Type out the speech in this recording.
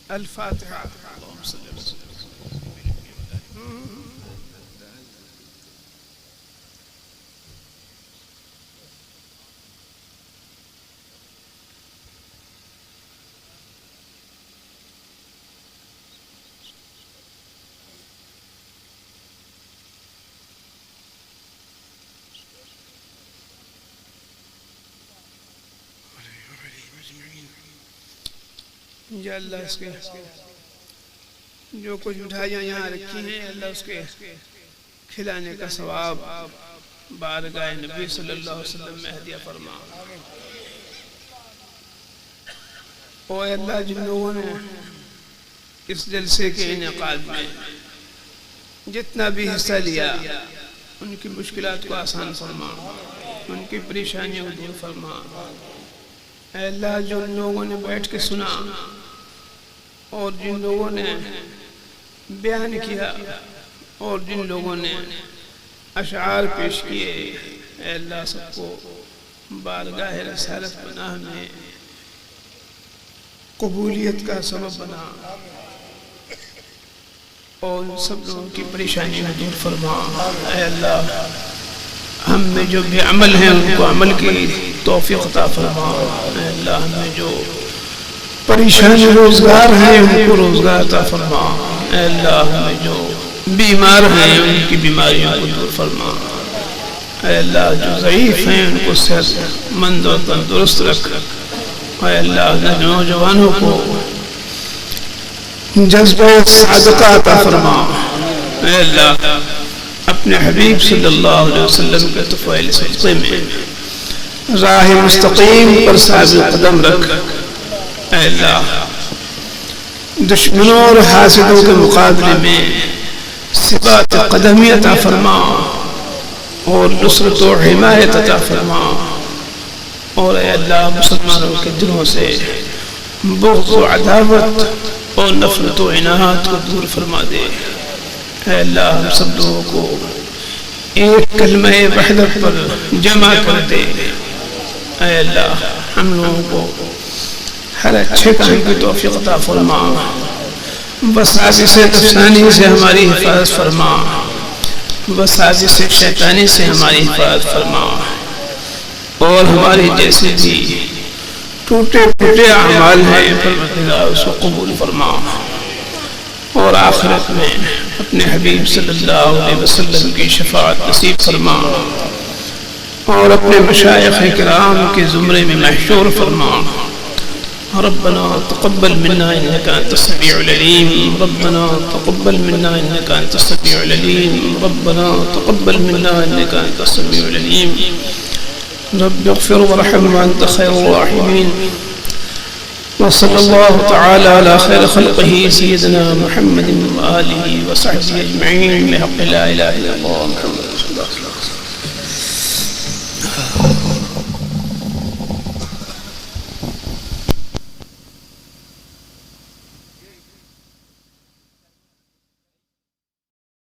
الفاتحة. اللهم صل وسلم. یا اللہ اس کے جو کچھ مٹھائیاں یہاں رکھی ہیں اللہ اس کے کھلانے کا ثواب بارگاہ نبی صلی اللہ علیہ وسلم میں ہدیہ فرما. او اللہ جن لوگوں نے اس جلسے کے انعقاد میں جتنا بھی حصہ لیا ان کی مشکلات کو آسان فرما, ان کی پریشانیوں کو دور فرما. اے اللہ جن لوگوں نے بیٹھ کے سنا اور جن لوگوں نے بیان کیا اور جن لوگوں نے اشعار پیش کیے, اے اللہ سب کو بارگاہ رسالت پناہ میں قبولیت کا سبب بنا اور ان سب لوگوں کی پریشانی کو دور فرما. اے اللہ ہم میں جو بھی عمل ہیں ان کو عمل کی توفیق عطا فرما. اے اللہ ہمیں جو پریشان روزگار ہیں ان کو روزگار عطا فرما. اے اللہ ہمیں جو بیمار ہیں ان کی بیماریوں کو دور فرما. اے اللہ جو ضعیف ہیں ان کو صحت مند و تندرست رکھ. اے اللہ نوجوانوں کو جذبہ صادقہ عطا فرما. اے اللہ اپنے حبیب صلی اللہ علیہ وسلم کے طفیل صدقے میں راہ مستقیم پر ثابت قدم رکھ. اے اللہ دشمنوں اور حاسدوں کے مقابلے میں ثبات قدمی عطا فرما اور نصرت و حمایت عطا فرما. اور اے اللہ مسلمانوں کے دلوں سے بغض و عداوت اور نفرت و عناد کو دور فرما دے. اے اللہ ہم سب لوگوں کو ایک کلمہ وحدت پر جمع کر دے. اے اللہ ہم لوگوں کو ہر اچھے کام کی توفیق عطا فرما. وساوس نفسانی سے ہماری حفاظت فرما, وساوس شیطانی سے ہماری حفاظت فرما. اور ہماری جیسے بھی ٹوٹے پھوٹے اعمال ہیں پروردگار اس کو قبول فرما. اور آخرت میں اپنے حبیب صلی اللہ علیہ وسلم کی شفاعت نصیب فرما اور اپنے مشائخ کرام کے زمرے میں محشور فرما. ربنا تقبل منا انك انت السميع العليم. ربنا تقبل منا انك انت السميع العليم. ربنا تقبل منا انك انت السميع العليم. رب اغفر وارحم وانت خير الراحمين. وصلى الله تعالى على خير خلقه سيدنا محمد وآله وصحبه أجمعين بحق لا إله إلا الله محمد